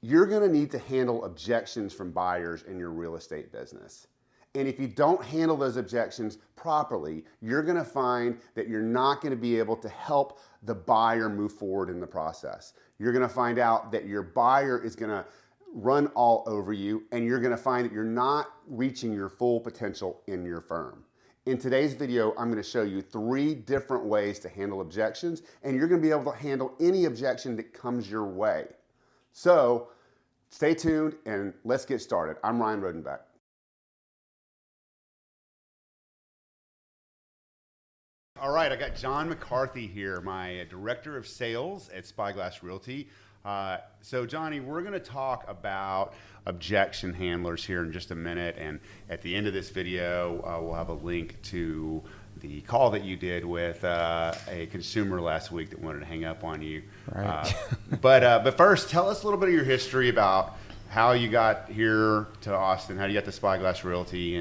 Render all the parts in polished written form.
you're going to need to handle objections from buyers in your real estate business. And if you don't handle those objections properly, you're going to find that you're not going to be able to help the buyer move forward in the process. You're going to find out that your buyer is going to run all over you, and you're going to find that you're not reaching your full potential in your firm. In today's video, I'm going to show you 3 different ways to handle objections, and you're going to be able to handle any objection that comes your way. So stay tuned and let's get started. I'm Ryan Rodenbeck. All right, I got John McCarthy here, my Director of Sales at Spyglass Realty. So Johnny, we're going to talk about objection handlers here in just a minute, and at the end of this video, we'll have a link to the call that you did with a consumer last week that wanted to hang up on you. Right. But first, tell us a little bit of your history about how you got here to Austin, how you got to Spyglass Realty,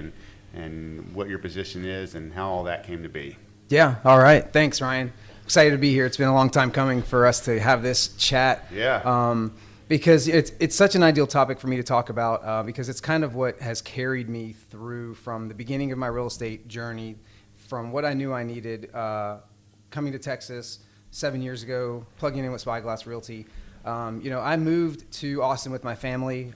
and what your position is, and how all that came to be. Yeah. All right. Thanks, Ryan. Excited to be here. It's been a long time coming for us to have this chat. Yeah. Because it's such an ideal topic for me to talk about because it's kind of what has carried me through from the beginning of my real estate journey, from what I knew I needed coming to Texas 7 years ago, plugging in with Spyglass Realty. I moved to Austin with my family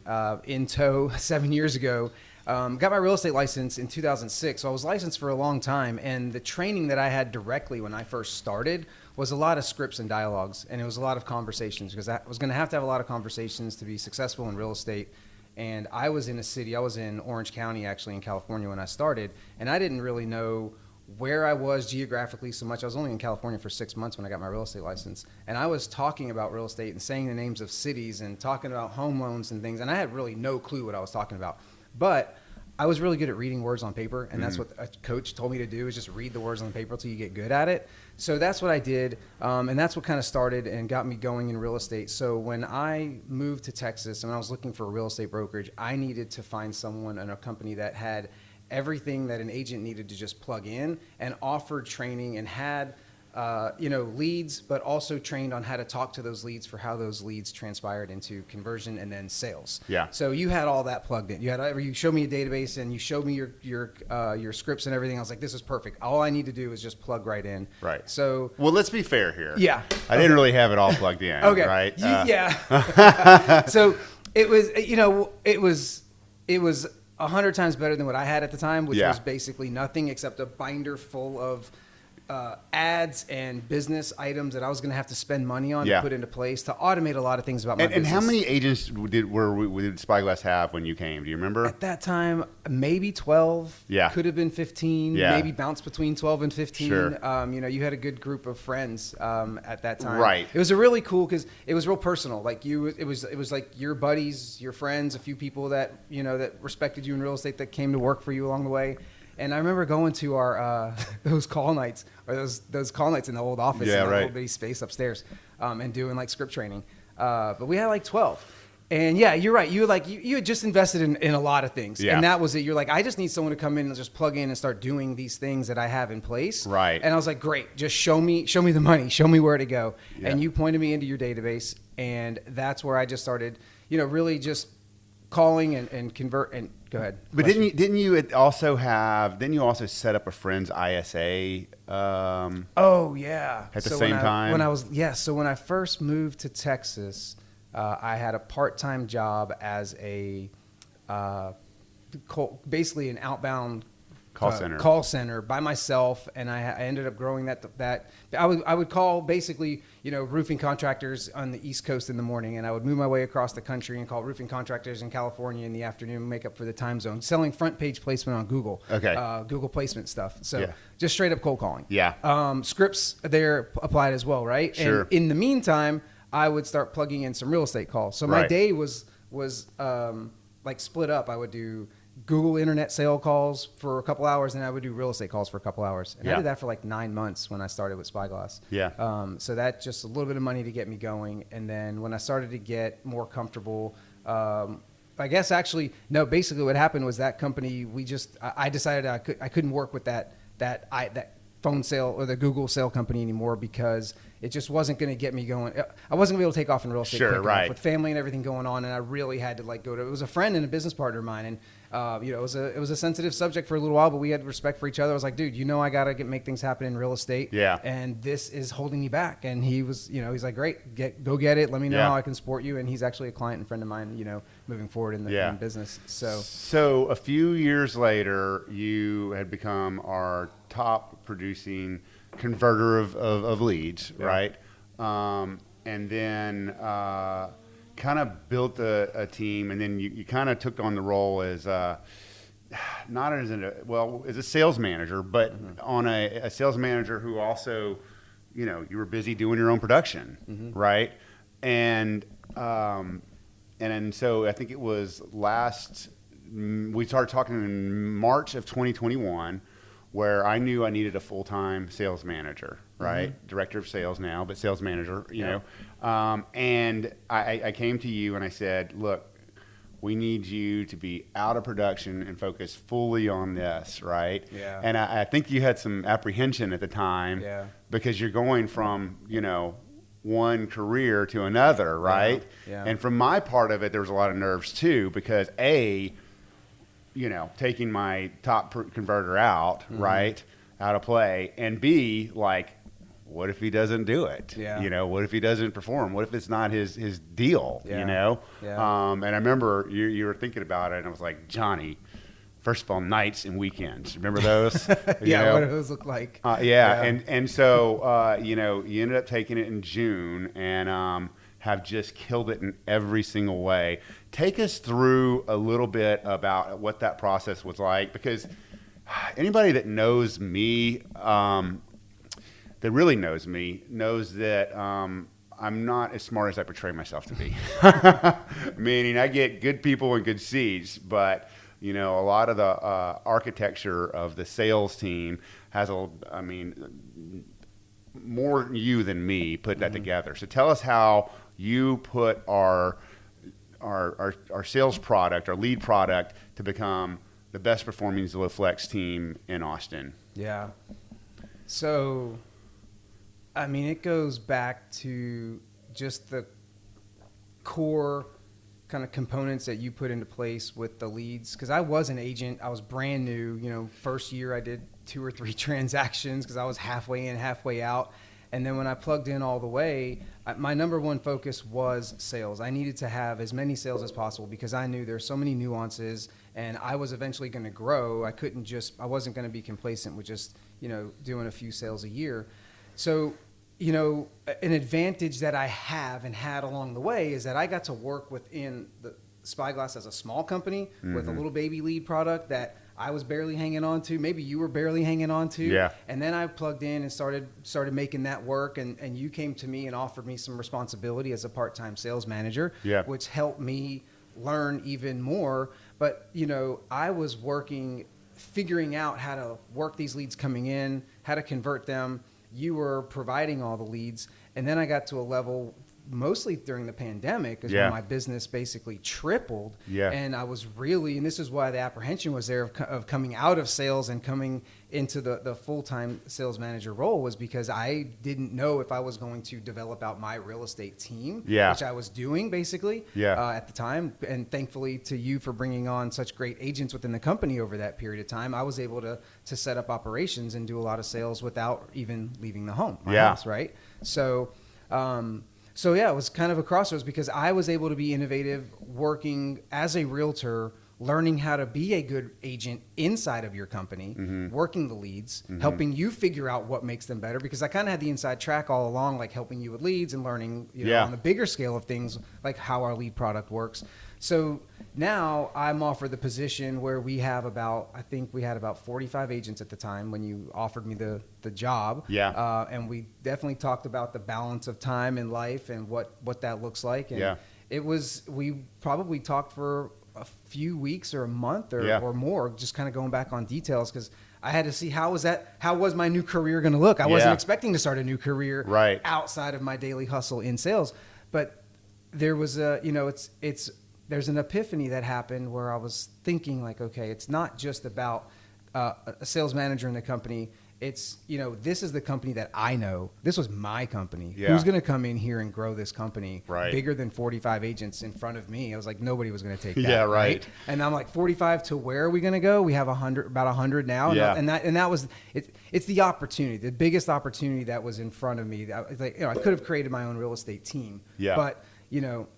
in tow 7 years ago. Got my real estate license in 2006, so I was licensed for a long time, and the training that I had directly when I first started was a lot of scripts and dialogues, and it was a lot of conversations, because I was going to have a lot of conversations to be successful in real estate. And I was in a city, I was in Orange County actually in California when I started, and I didn't really know where I was geographically so much. I was only in California for 6 months when I got my real estate license, and I was talking about real estate and saying the names of cities and talking about home loans and things, and I had really no clue what I was talking about. But I was really good at reading words on paper, and that's what a coach told me to do, is just read the words on the paper until you get good at it. So that's what I did, and that's what kind of started and got me going in real estate. So when I moved to Texas and I was looking for a real estate brokerage, I needed to find someone in a company that had everything that an agent needed to just plug in, and offered training and had leads, but also trained on how to talk to those leads for how those leads transpired into conversion and then sales. Yeah. So you had all that plugged in. You showed me a database and you showed me your scripts and everything. I was like, this is perfect. All I need to do is just plug right in. Right. So, well, let's be fair here. Yeah. I didn't really have it all plugged in. Okay. Right. Yeah. So it was 100 times better than what I had at the time, which was basically nothing except a binder full of ads and business items that I was going to have to spend money on to put into place to automate a lot of things about my business. And how many agents did Spyglass have when you came? Do you remember? At that time, maybe 12. Yeah. Could have been 15. Yeah. Maybe bounced between 12 and 15. Sure. You had a good group of friends at that time. Right. It was a really cool, because it was real personal. Like it was like your buddies, your friends, a few people that that respected you in real estate that came to work for you along the way. And I remember going to our those call nights, or those call nights in the old office, in that little bitty space upstairs, and doing like script training. But we had like 12. And yeah, you're right. You had just invested in a lot of things, and that was it. You're like, I just need someone to come in and just plug in and start doing these things that I have in place. Right. And I was like, great, just show me the money, show me where to go. Yeah. And you pointed me into your database, and that's where I just started, really just calling and convert. And go ahead. But didn't you also set up a friend's ISA? Oh yeah. At the same time. So when I first moved to Texas, I had a part-time job as a basically an outbound call center by myself, and I ended up growing that. I would call basically roofing contractors on the East Coast in the morning, and I would move my way across the country and call roofing contractors in California in the afternoon, make up for the time zone, selling front page placement on Google. Okay. Google placement stuff. So just straight up cold calling. Yeah. Scripts there applied as well, right? Sure. And in the meantime, I would start plugging in some real estate calls. So my day was like split up. I would do Google internet sale calls for a couple hours, and I would do real estate calls for a couple hours. And I did that for like 9 months when I started with Spyglass. Yeah. So that just a little bit of money to get me going. And then when I started to get more comfortable, I guess actually, no, basically what happened was that company, I decided I couldn't work with that phone sale or the Google sale company anymore, because it just wasn't going to get me going. I wasn't going to be able to take off in real estate Sure, quick enough right. with family and everything going on, and I really had to like go to. It was a friend and a business partner of mine, and it was a sensitive subject for a little while, but we had respect for each other. I was like, dude, I got to make things happen in real estate. Yeah. And this is holding me back. And he was, he's like, great, go get it. Let me know Yeah. how I can support you. And he's actually a client and friend of mine, moving forward in the in business. So a few years later, you had become our top producing converter of leads, right? And then kind of built a team, and then you kind of took on the role as not as as a sales manager, but on a sales manager who also, you were busy doing your own production, right? And so I think it was we started talking in March of 2021, where I knew I needed a full-time sales manager, right? Director of sales now, but sales manager, you know. And I came to you and I said, look, we need you to be out of production and focus fully on this, right? Yeah. And I think you had some apprehension at the time because you're going from, one career to another, right? Yeah. And from my part of it, there was a lot of nerves too, because taking my top converter out, right, out of play, and B, like, what if he doesn't do it? Yeah. What if he doesn't perform? What if it's not his deal? Yeah. Yeah. And I remember you were thinking about it, and I was like, Johnny, first of all, nights and weekends. Remember those? What do those look like? And so you ended up taking it in June, and have just killed it in every single way. Take us through a little bit about what that process was like, because anybody that knows me, that really knows me, knows that I'm not as smart as I portray myself to be. Meaning I get good people and good seeds, but a lot of the architecture of the sales team has more you than me put that together. So tell us how you put our sales product, our lead product, to become the best performing Zillow Flex team in Austin. Yeah. So, it goes back to just the core kind of components that you put into place with the leads. Because I was an agent. I was brand new. First year I did 2 or 3 transactions because I was halfway in, halfway out. And then when I plugged in all the way, my number one focus was sales. I needed to have as many sales as possible because I knew there's so many nuances, and I was eventually going to grow. I wasn't going to be complacent with just, doing a few sales a year. So, an advantage that I have and had along the way is that I got to work within the Spyglass as a small company with a little baby lead product that I was barely hanging on to. Maybe you were barely hanging on to. Yeah. And then I plugged in and started making that work. And you came to me and offered me some responsibility as a part-time sales manager, which helped me learn even more. But, I was figuring out how to work these leads coming in, how to convert them. You were providing all the leads. And then I got to a level, mostly during the pandemic, is when my business basically tripled. And I was and this is why the apprehension was there of coming out of sales and coming into the full-time sales manager role, was because I didn't know if I was going to develop out my real estate team, which I was doing basically at the time. And thankfully to you for bringing on such great agents within the company over that period of time, I was able to set up operations and do a lot of sales without even leaving the my house, right? So it was kind of a crossroads because I was able to be innovative working as a realtor, learning how to be a good agent inside of your company, working the leads, helping you figure out what makes them better, because I kind of had the inside track all along, like helping you with leads and learning on the bigger scale of things, like how our lead product works. So now I'm offered the position where we have I think we had about 45 agents at the time when you offered me the job. And we definitely talked about the balance of time in life and what that looks like. And we probably talked for a few weeks or a month or more, just kind of going back on details, because I had to see how was my new career going to look. I wasn't expecting to start a new career outside of my daily hustle in sales. But there was there's an epiphany that happened where I was thinking like, okay, it's not just about a sales manager in the company. It's, this is the company that I know. This was my company. Yeah. Who's going to come in here and grow this company Right. bigger than 45 agents in front of me? I was like, nobody was going to take that. Yeah, right. And I'm like, 45 to where are we going to go? We have about 100 now. Yeah. And that was it. It's the opportunity, the biggest opportunity that was in front of me. I could have created my own real estate team. Yeah. But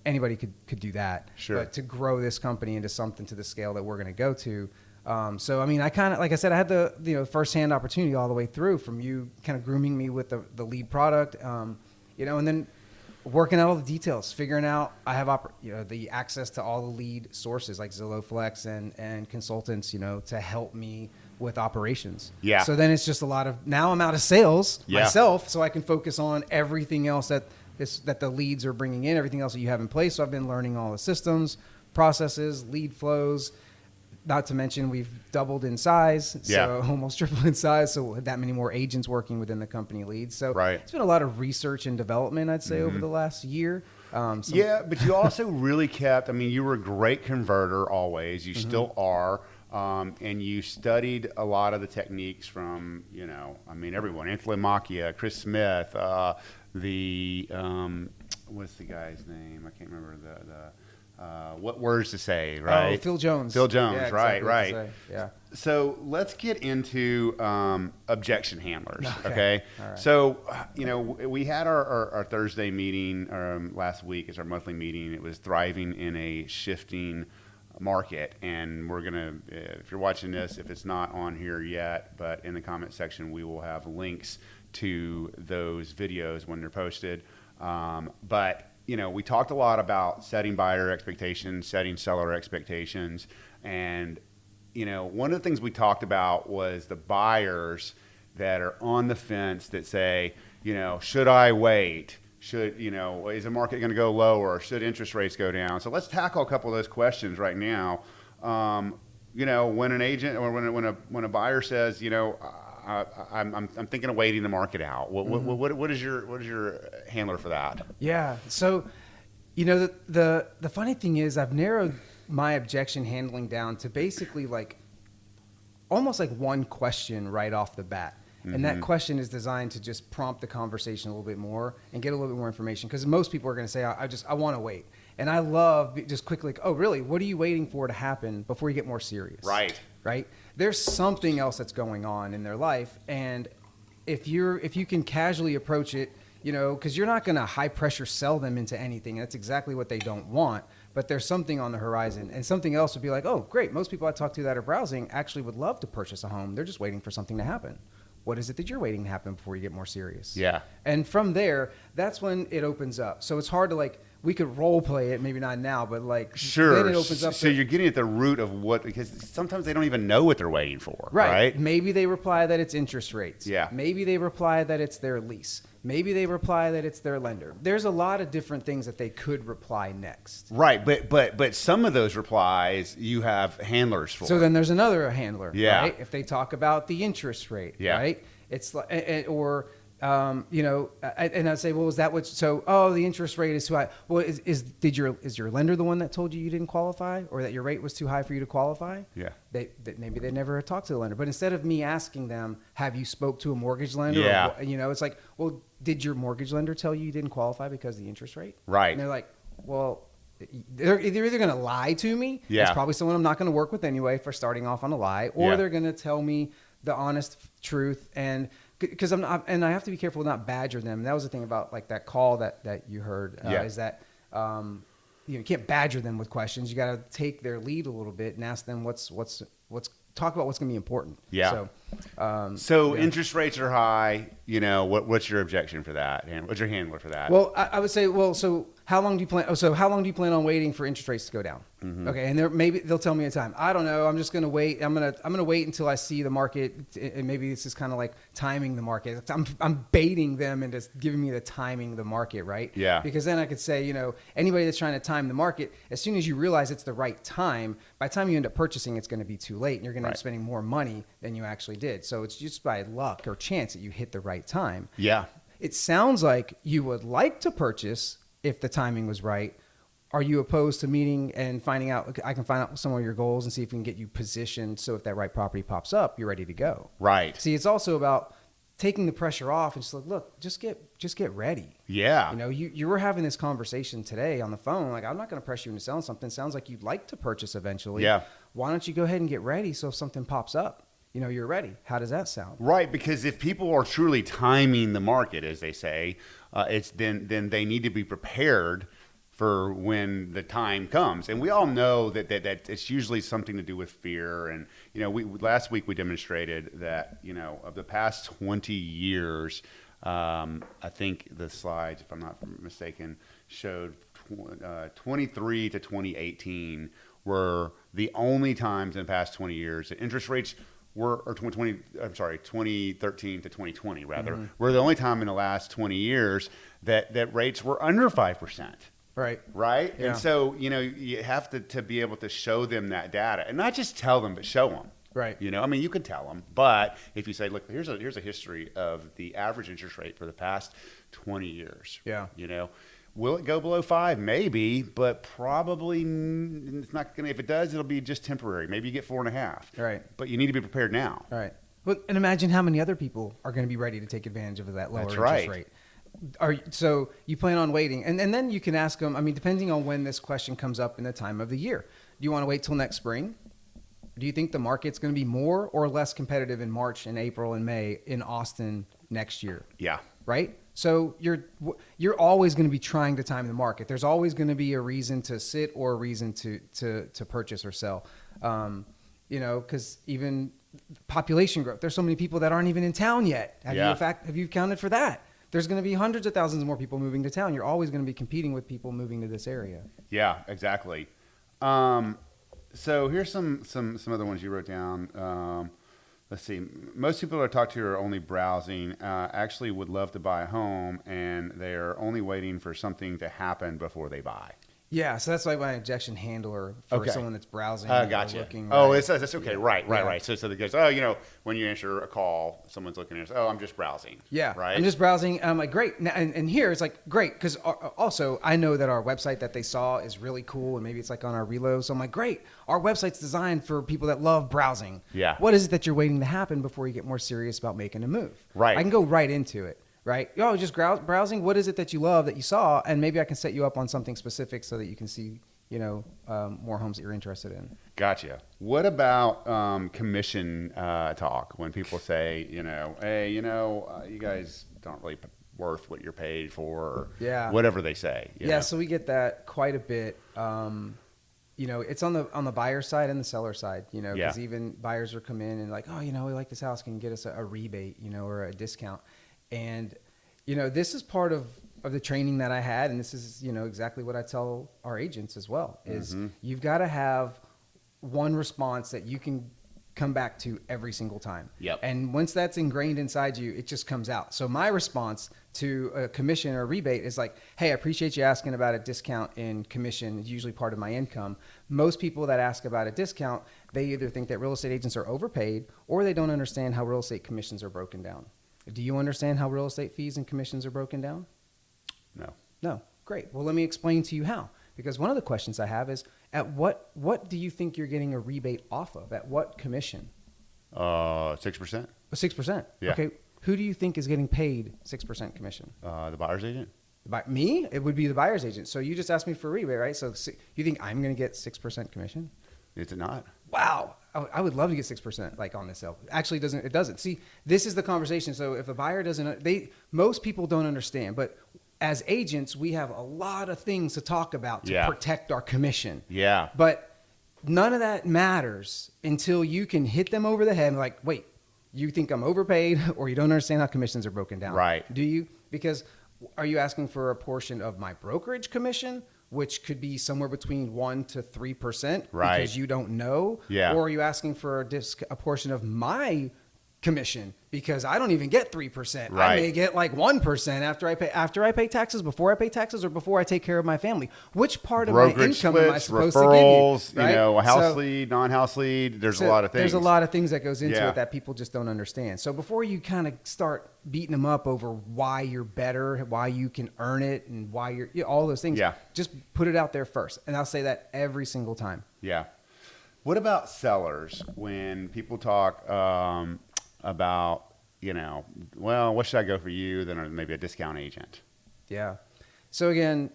anybody could do that. Sure. But to grow this company into something to the scale that we're going to go to. So, I mean, I kind of, like I said, I had the firsthand opportunity all the way through from you kind of grooming me with the lead product, and then working out all the details, figuring out I have the access to all the lead sources like Zillow Flex and consultants, to help me with operations. Yeah. So then it's just now I'm out of sales Yeah. myself, so I can focus on everything else that the leads are bringing in, everything else that you have in place. So I've been learning all the systems, processes, lead flows. Not to mention we've doubled in size, so almost tripled in size. So that many more agents working within the company leads. So It's been a lot of research and development, I'd say, over the last year. But you also really kept, you were a great converter always. You still are. And you studied a lot of the techniques from, everyone, Anthony Macchia, Chris Smith, what's the guy's name? I can't remember what words to say, right? Oh, Phil Jones. Phil Jones, yeah, right, exactly right. Yeah. So let's get into objection handlers, okay? All right. So, we had our Thursday meeting last week. It's our monthly meeting. It was thriving in a shifting market, and we're going to, if you're watching this, if it's not on here yet, but in the comment section, we will have links to those videos when they're posted. But we talked a lot about setting buyer expectations, setting seller expectations. And, one of the things we talked about was the buyers that are on the fence that say, should I wait? Is the market going to go lower? Should interest rates go down? So let's tackle a couple of those questions right now. When an agent or when a buyer says, I'm thinking of waiting the market out. What is your handler for that? Yeah. So, the funny thing is I've narrowed my objection handling down to basically almost like one question right off the bat. And that question is designed to just prompt the conversation a little bit more and get a little bit more information. Because most people are going to say, I want to wait. And I love just quickly, oh, really? What are you waiting for to happen before you get more serious? Right. Right? There's something else that's going on in their life. And if you can casually approach it, because you're not going to high pressure sell them into anything. That's exactly what they don't want. But there's something on the horizon. And something else would be like, oh, great. Most people I talk to that are browsing actually would love to purchase a home. They're just waiting for something to happen. What is it that you're waiting to happen before you get more serious? Yeah. And from there, that's when it opens up. So it's hard to we could role play it, maybe not now, but sure. Then it opens up. So you're getting at the root of because sometimes they don't even know what they're waiting for. Right. Maybe they reply that it's interest rates. Yeah. Maybe they reply that it's their lease. Maybe they reply that it's their lender. There's a lot of different things that they could reply next. Right. But some of those replies you have handlers for. So then there's another handler. Yeah. Right? If they talk about the interest rate. Yeah. Right. It's like, and I'd say, well, is that what? So, the interest rate is too high. Well, is your lender the one that told you didn't qualify, or that your rate was too high for you to qualify? Yeah. Maybe they never talked to the lender. But instead of me asking them, have you spoke to a mortgage lender? Yeah. Or, it's like, well, did your mortgage lender tell you didn't qualify because of the interest rate? Right. And they're like, well, they're either going to lie to me. Yeah. It's probably someone I'm not going to work with anyway for starting off on a lie, or they're going to tell me the honest truth. And because and I have to be careful to not badger them. And that was the thing about that call that you heard is that you can't badger them with questions. You got to take their lead a little bit and ask them what's talk about what's going to be important. Yeah. So interest rates are high. What's your objection for that? And what's your handler for that? Well, I would say, so how long do you plan? How long do you plan on waiting for interest rates to go down? Mm-hmm. Okay, and maybe they'll tell me a time. I don't know. I'm just going to wait. I'm gonna wait until I see the market, and maybe this is kind of like timing the market. I'm baiting them into giving me the timing the market, right? Yeah. Because then I could say, anybody that's trying to time the market, as soon as you realize it's the right time, by the time you end up purchasing, it's going to be too late, and you're going to end up spending more money than you actually did. So it's just by luck or chance that you hit the right time. Yeah. It sounds like you would like to purchase if the timing was right. are you opposed to meeting and finding out, okay, I can find out some of your goals and see if we can get you positioned so if that right property pops up, you're ready to go. Right. See, it's also about taking the pressure off and just like, look, just get ready. Yeah. You know, you were having this conversation today on the phone. Like, I'm not going to pressure you into selling something. Sounds like you'd like to purchase eventually. Yeah. Why don't you go ahead and get ready so if something pops up, you know, you're ready. How does that sound? Right, because if people are truly timing the market, as they say, it's then they need to be prepared for when the time comes. And we all know that it's usually something to do with fear. And, you know, last week we demonstrated that, you know, of the past 20 years, I think the slides, if I'm not mistaken, showed 23 to 2018 were the only times in the past 20 years that interest rates were, or 2013 to 2020 rather, were the only time in the last 20 years that rates were under 5%. Right. Right. Yeah. And so, you know, you have to be able to show them that data and not just tell them, but show them. Right. You know, I mean, you could tell them, but if you say, look, here's a history of the average interest rate for the past 20 years. Yeah. You know, will it go below 5? Maybe, but probably it's not going to. If it does, it'll be just temporary. Maybe you get 4.5. Right. But you need to be prepared now. Right. Well, and imagine how many other people are going to be ready to take advantage of that lower That's interest right. rate. So you plan on waiting, and then you can ask them. I mean, depending on when this question comes up in the time of the year, do you want to wait till next spring? Do you think the market's going to be more or less competitive in March and April and May in Austin next year? Yeah. Right. So you're always going to be trying to time the market. There's always going to be a reason to sit or a reason to purchase or sell. You know, because even population growth, there's so many people that aren't even in town yet. Have you accounted for that? There's going to be hundreds of thousands more people moving to town. You're always going to be competing with people moving to this area. Yeah, exactly. So here's some other ones you wrote down. Let's see. Most people that I talk to are only browsing, actually would love to buy a home, and they're only waiting for something to happen before they buy. Yeah, so that's like my objection handler for someone that's browsing. Gotcha. Looking, oh, right? that's okay. Yeah. Right. Yeah. So the goes, oh, you know, when you answer a call, someone's looking at us, oh, I'm just browsing. Yeah. Right. I'm just browsing. I'm like, great. Now, and here it's like, great. Because also I know that our website that they saw is really cool. And maybe it's like on our reload. So I'm like, great. Our website's designed for people that love browsing. Yeah. What is it that you're waiting to happen before you get more serious about making a move? Right. I can go right into it. Right. Oh, just browsing. What is it that you love that you saw? And maybe I can set you up on something specific so that you can see, you know, more homes that you're interested in. Gotcha. What about commission talk when people say, you know, hey, you know, you guys don't really worth what you're paid for, or whatever they say. You know? So we get that quite a bit. You know, it's on the buyer side and the seller side, you know, because even buyers will come in and like, oh, you know, we like this house, can you get us a rebate, you know, or a discount. And, you know, this is part of the training that I had, and this is, you know, exactly what I tell our agents as well, is you've got to have one response that you can come back to every single time. Yep. And once that's ingrained inside you, it just comes out. So my response to a commission or a rebate is like, hey, I appreciate you asking about a discount in commission. It's usually part of my income. Most people that ask about a discount, they either think that real estate agents are overpaid or they don't understand how real estate commissions are broken down. Do you understand how real estate fees and commissions are broken down? No. Great. Well, let me explain to you how. Because one of the questions I have is, at what do you think you're getting a rebate off of? At what commission? 6%. 6%. Yeah. Okay. Who do you think is getting paid 6% commission? The buyer's agent. Me? It would be the buyer's agent. So you just asked me for a rebate, right? So you think I'm going to get 6% commission? Is it not? Wow. I would love to get 6% like on this sale. Actually, it doesn't. See, this is the conversation. So if a buyer doesn't, most people don't understand, but as agents, we have a lot of things to talk about to protect our commission. Yeah. But none of that matters until you can hit them over the head and like, wait, you think I'm overpaid or you don't understand how commissions are broken down. Right. Do you? Because are you asking for a portion of my brokerage commission, which could be somewhere between 1% to 3%, right, because you don't know? Yeah. Or are you asking for a portion of my commission because I don't even get 3%. Right. I may get like 1% after I pay taxes, before I pay taxes, or before I take care of my family. Which part of my income am I supposed to give you? Referrals, Right? a house lead, non-house lead. There's a lot of things. There's a lot of things that goes into Yeah. it that people just don't understand. So before you kind of start beating them up over why you're better, why you can earn it, and why all those things, Yeah. just put it out there first. And I'll say that every single time. Yeah. What about sellers when people talk about, well, what should I go for you? Then maybe a discount agent. Yeah. So again,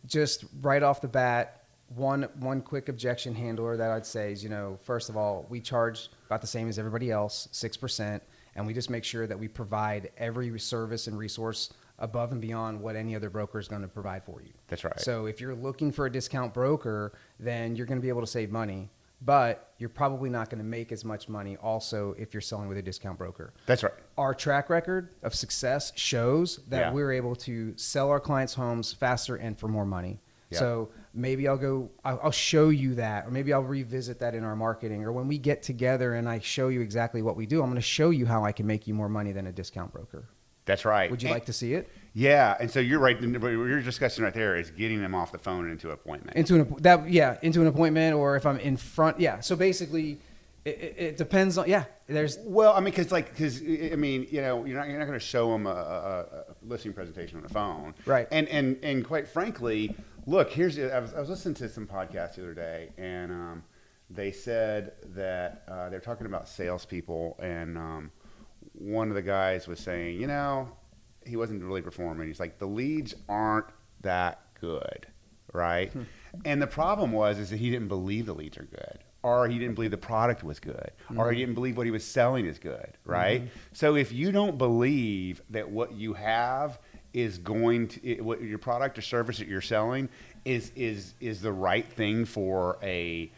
just right off the bat, one quick objection handler that I'd say is, first of all, we charge about the same as everybody else, 6%, and we just make sure that we provide every service and resource above and beyond what any other broker is going to provide for you. That's right. So if you're looking for a discount broker, then you're going to be able to save money, but you're probably not going to make as much money also if you're selling with a discount broker. That's right. Our track record of success shows that Yeah. we're able to sell our clients' homes faster and for more money. Yeah. So maybe I'll show you that, or maybe I'll revisit that in our marketing, or when we get together and I show you exactly what we do, I'm going to show you how I can make you more money than a discount broker. That's right. Would you like to see it? Yeah. And so you're right. What you're discussing right there is getting them off the phone and into an appointment. Into an appointment, or if I'm in front. Yeah. So basically, it depends on. Yeah. There's. Well, I mean, because you're not going to show them a listing presentation on the phone, Right. And quite frankly, look, I was listening to some podcasts the other day, and they said that they're talking about salespeople, and one of the guys was saying, he wasn't really performing. He's like, the leads aren't that good, right? And the problem is that he didn't believe the leads are good, or he didn't believe the product was good, or he didn't believe what he was selling is good, right? So if you don't believe that what you have is what your product or service that you're selling is the right thing for a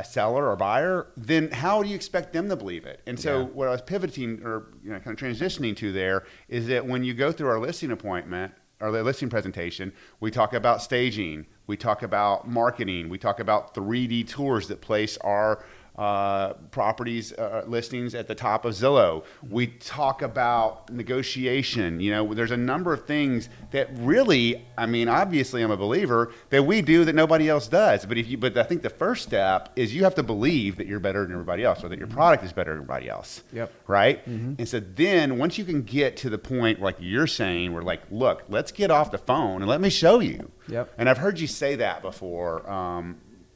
seller or buyer, then how do you expect them to believe it? And so what I was pivoting or kind of transitioning to there is that when you go through our listing appointment or the listing presentation, we talk about staging, we talk about marketing, we talk about 3D tours that place our properties listings at the top of Zillow. We talk about negotiation. There's a number of things that really, obviously I'm a believer that we do that nobody else does. But I think the first step is you have to believe that you're better than everybody else, or that your product is better than everybody else. Yep. Right. And so then once you can get to the point like you're saying, we're like, look, let's get off the phone and let me show you. Yep. And I've heard you say that before.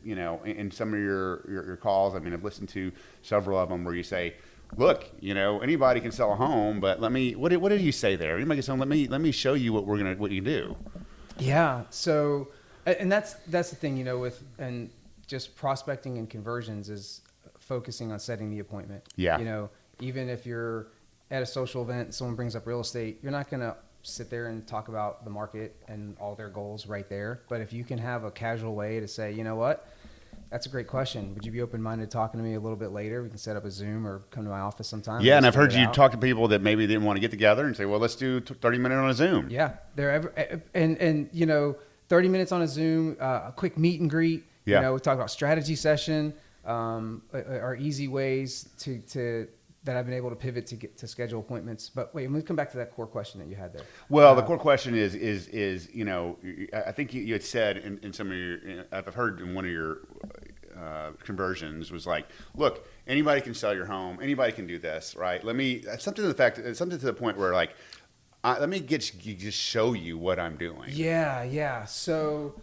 In some of your calls, I've listened to several of them where you say, look, anybody can sell a home, but what did you say there? Anybody can sell, let me show you what you do. Yeah. So, and that's the thing, and just prospecting and conversions is focusing on setting the appointment. Yeah. Even if you're at a social event and someone brings up real estate, you're not going to sit there and talk about the market and all their goals right there. But if you can have a casual way to say, you know what, that's a great question. Would you be open-minded talking to me a little bit later? We can set up a Zoom or come to my office sometime. Yeah, and I've heard you talk to people that maybe didn't want to get together and say, well, let's do 30 minutes on a Zoom. Yeah, and 30 minutes on a Zoom, a quick meet and greet. Yeah. We talk about strategy session, are easy ways to that I've been able to pivot to schedule appointments. But wait, let me come back to that core question that you had there. Well, the core question is I think you had said in some of your, I've heard in one of your conversions was like, look, anybody can sell your home, anybody can do this, right? Something to the point where like, let me just show you what I'm doing. Yeah. So,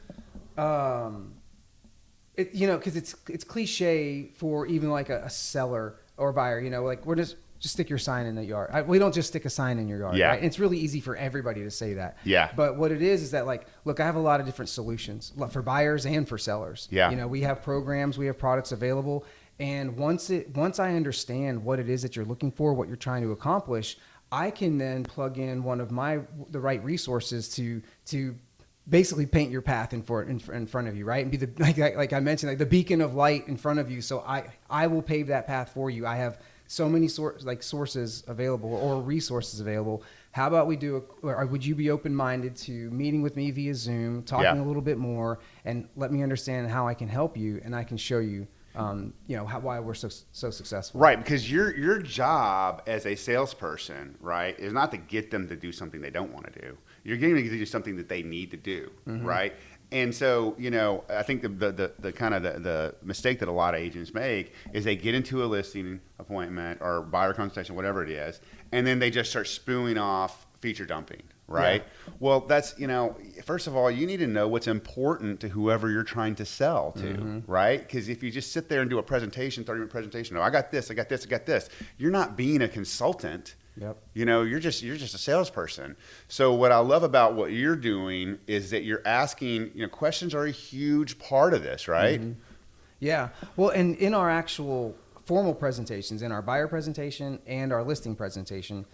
because it's cliche for even like a seller or buyer, like we're just stick your sign in the yard. We don't just stick a sign in your yard. Yeah. Right? And it's really easy for everybody to say that. Yeah. But what it is that like, look, I have a lot of different solutions for buyers and for sellers. Yeah. We have programs, we have products available. And once I understand what it is that you're looking for, what you're trying to accomplish, I can then plug in one of the right resources to basically paint your path in front of you, right? And be like I mentioned, like the beacon of light in front of you. So I will pave that path for you. I have so many sources available or resources available. How about or would you be open-minded to meeting with me via Zoom, talking a little bit more, and let me understand how I can help you, and I can show you why we're so successful. Right, because your job as a salesperson, right, is not to get them to do something they don't want to do. You're getting them to do something that they need to do, right? And so, I think the kind of the mistake that a lot of agents make is they get into a listing appointment or buyer consultation, whatever it is, and then they just start spewing off feature dumping, right? Yeah. Well, that's, first of all, you need to know what's important to whoever you're trying to sell to, right? Because if you just sit there and do a presentation, 30-minute presentation, I got this, you're not being a consultant. Yep. You're just a salesperson. So what I love about what you're doing is that you're asking, questions are a huge part of this, right? Yeah. Well, and in our actual formal presentations, in our buyer presentation and our listing presentation,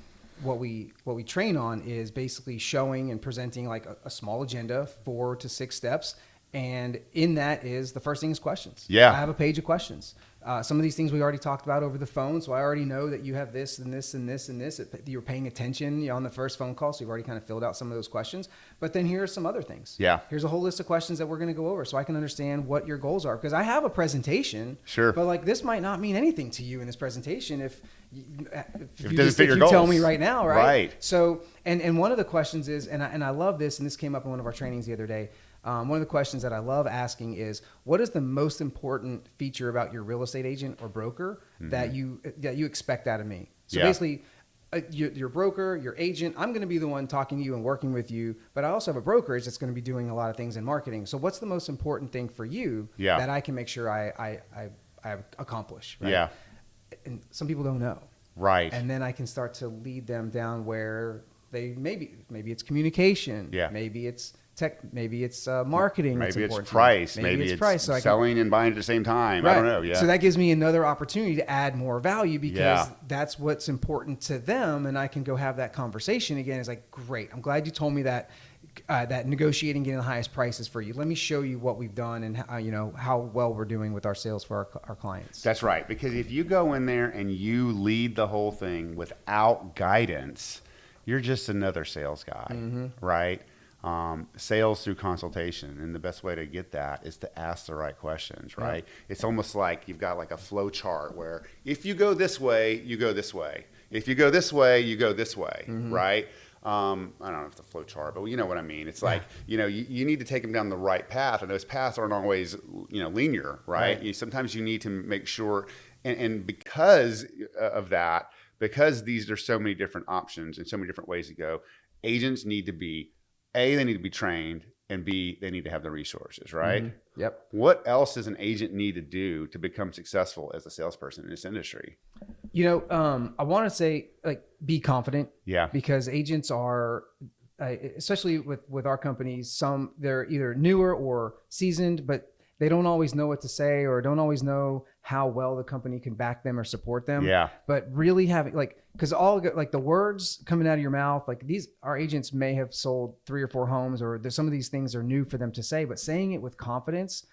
what we train on is basically showing and presenting like a small agenda, 4 to 6 steps. And in that is the first thing is questions. Yeah. I have a page of questions. Some of these things we already talked about over the phone. So I already know that you have this and this and this and this. You're paying attention on the first phone call. So you've already kind of filled out some of those questions. But then here are some other things. Yeah. Here's a whole list of questions that we're going to go over so I can understand what your goals are. Because I have a presentation. Sure. But like this might not mean anything to you in this presentation if you tell me right now, right? Right. So, and one of the questions is, and I love this, and this came up in one of our trainings the other day. One of the questions that I love asking is, what is the most important feature about your real estate agent or broker that you expect out of me? So basically, your broker, your agent, I'm going to be the one talking to you and working with you, but I also have a brokerage that's going to be doing a lot of things in marketing. So what's the most important thing for you that I can make sure I accomplish? Right? Yeah. And some people don't know. Right. And then I can start to lead them down where they maybe it's communication. Yeah. Maybe it's tech, maybe it's marketing. Maybe it's price. Maybe it's price. So selling and buying at the same time. Right. I don't know. Yeah. So that gives me another opportunity to add more value because that's what's important to them. And I can go have that conversation again. It's like, great. I'm glad you told me that negotiating, getting the highest prices for you. Let me show you what we've done and how well we're doing with our sales for our clients. That's right. Because if you go in there and you lead the whole thing without guidance, you're just another sales guy, right? Sales through consultation. And the best way to get that is to ask the right questions, right? Yeah. It's almost like you've got like a flow chart where if you go this way, you go this way. If you go this way, you go this way, right? I don't know if it's a flow chart, but you know what I mean. It's like, you need to take them down the right path, and those paths aren't always, linear, right? Sometimes you need to make sure, and because of that, because there's so many different options and so many different ways to go, agents need to be, A, they need to be trained, and B, they need to have the resources, right? Yep. What else does an agent need to do to become successful as a salesperson in this industry? I want to say, be confident. Yeah. Because agents are, especially with our companies, they're either newer or seasoned, but they don't always know what to say or don't always know how well the company can back them or support them. Yeah. But really having because all the words coming out of your mouth, our agents may have sold 3 or 4 homes, or some of these things are new for them to say, but saying it with confidence,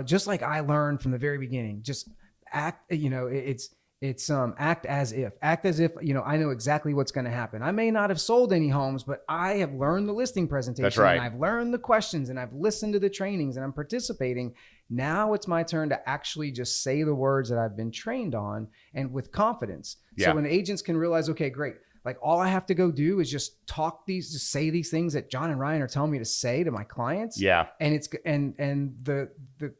just like I learned from the very beginning, just act, act as if, I know exactly what's going to happen. I may not have sold any homes, but I have learned the listing presentation. That's right. And I've learned the questions and I've listened to the trainings and I'm participating. Now it's my turn to actually just say the words that I've been trained on and with confidence. Yeah. So when agents can realize, okay, great. All I have to go do is just say these things that John and Ryan are telling me to say to my clients. Yeah. And the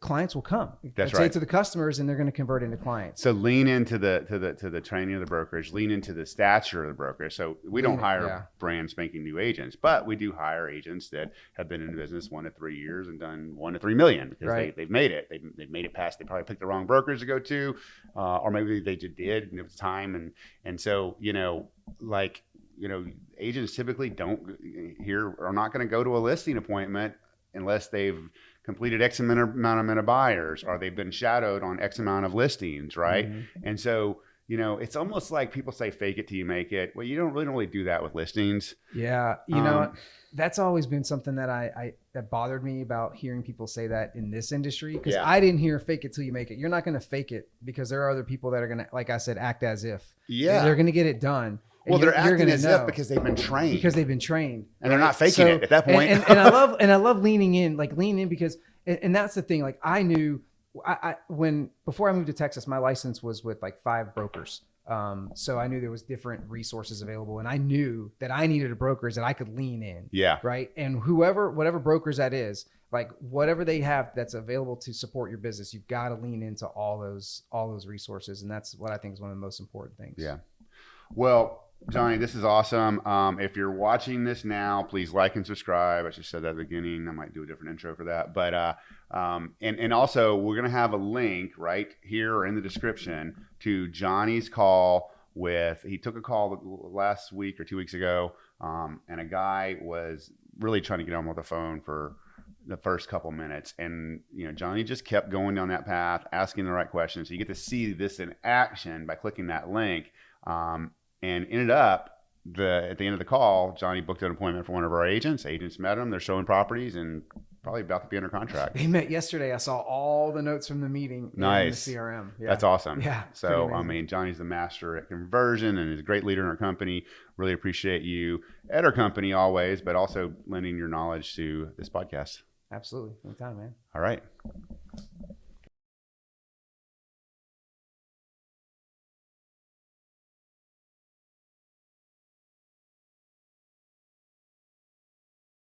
clients will come. That's right. right. Say it to the customers and they're going to convert into clients. So lean into the training of the brokerage, lean into the stature of the brokerage. So we don't hire brand spanking new agents, but we do hire agents that have been in business 1 to 3 years and done 1 to 3 million because they've made it. They've made it past. They probably picked the wrong brokers to go to, or maybe they just did and it was time. And so, agents typically are not going to go to a listing appointment unless they've completed X amount of buyers or they've been shadowed on X amount of listings, right? And so, it's almost like people say fake it till you make it. Well, you don't really do that with listings. Yeah. That's always been something that that bothered me about hearing people say that in this industry. Because I didn't hear fake it till you make it. You're not going to fake it because there are other people that are going to, like I said, act as if. Yeah. They're going to get it done. Well, they're acting as if because they've been trained. And they're not faking it at that point. and I love leaning in because, and that's the thing. I knew Before I moved to Texas, my license was with like 5 brokers. So I knew there was different resources available, and I knew that I needed a brokerage that I could lean in. Yeah. Right. And whatever brokers that is, like whatever they have that's available to support your business, you've got to lean into all those resources. And that's what I think is one of the most important things. Yeah. Well, Johnny, this is awesome. If you're watching this now, please like and subscribe. I just said that at the beginning. I might do a different intro for that. But and also, we're going to have a link right here in the description to Johnny's call he took a call last week or 2 weeks ago, and a guy was really trying to get on with the phone for the first couple minutes. And, Johnny just kept going down that path, asking the right questions. So you get to see this in action by clicking that link. And ended up at the end of the call, Johnny booked an appointment for one of our agents. Agents met him. They're showing properties and probably about to be under contract. They met yesterday. I saw all the notes from the meeting Nice. in the CRM. Yeah. That's awesome. Yeah. So, Johnny's the master at conversion and is a great leader in our company. Really appreciate you at our company always, but also lending your knowledge to this podcast. Absolutely. Anytime, man. All right.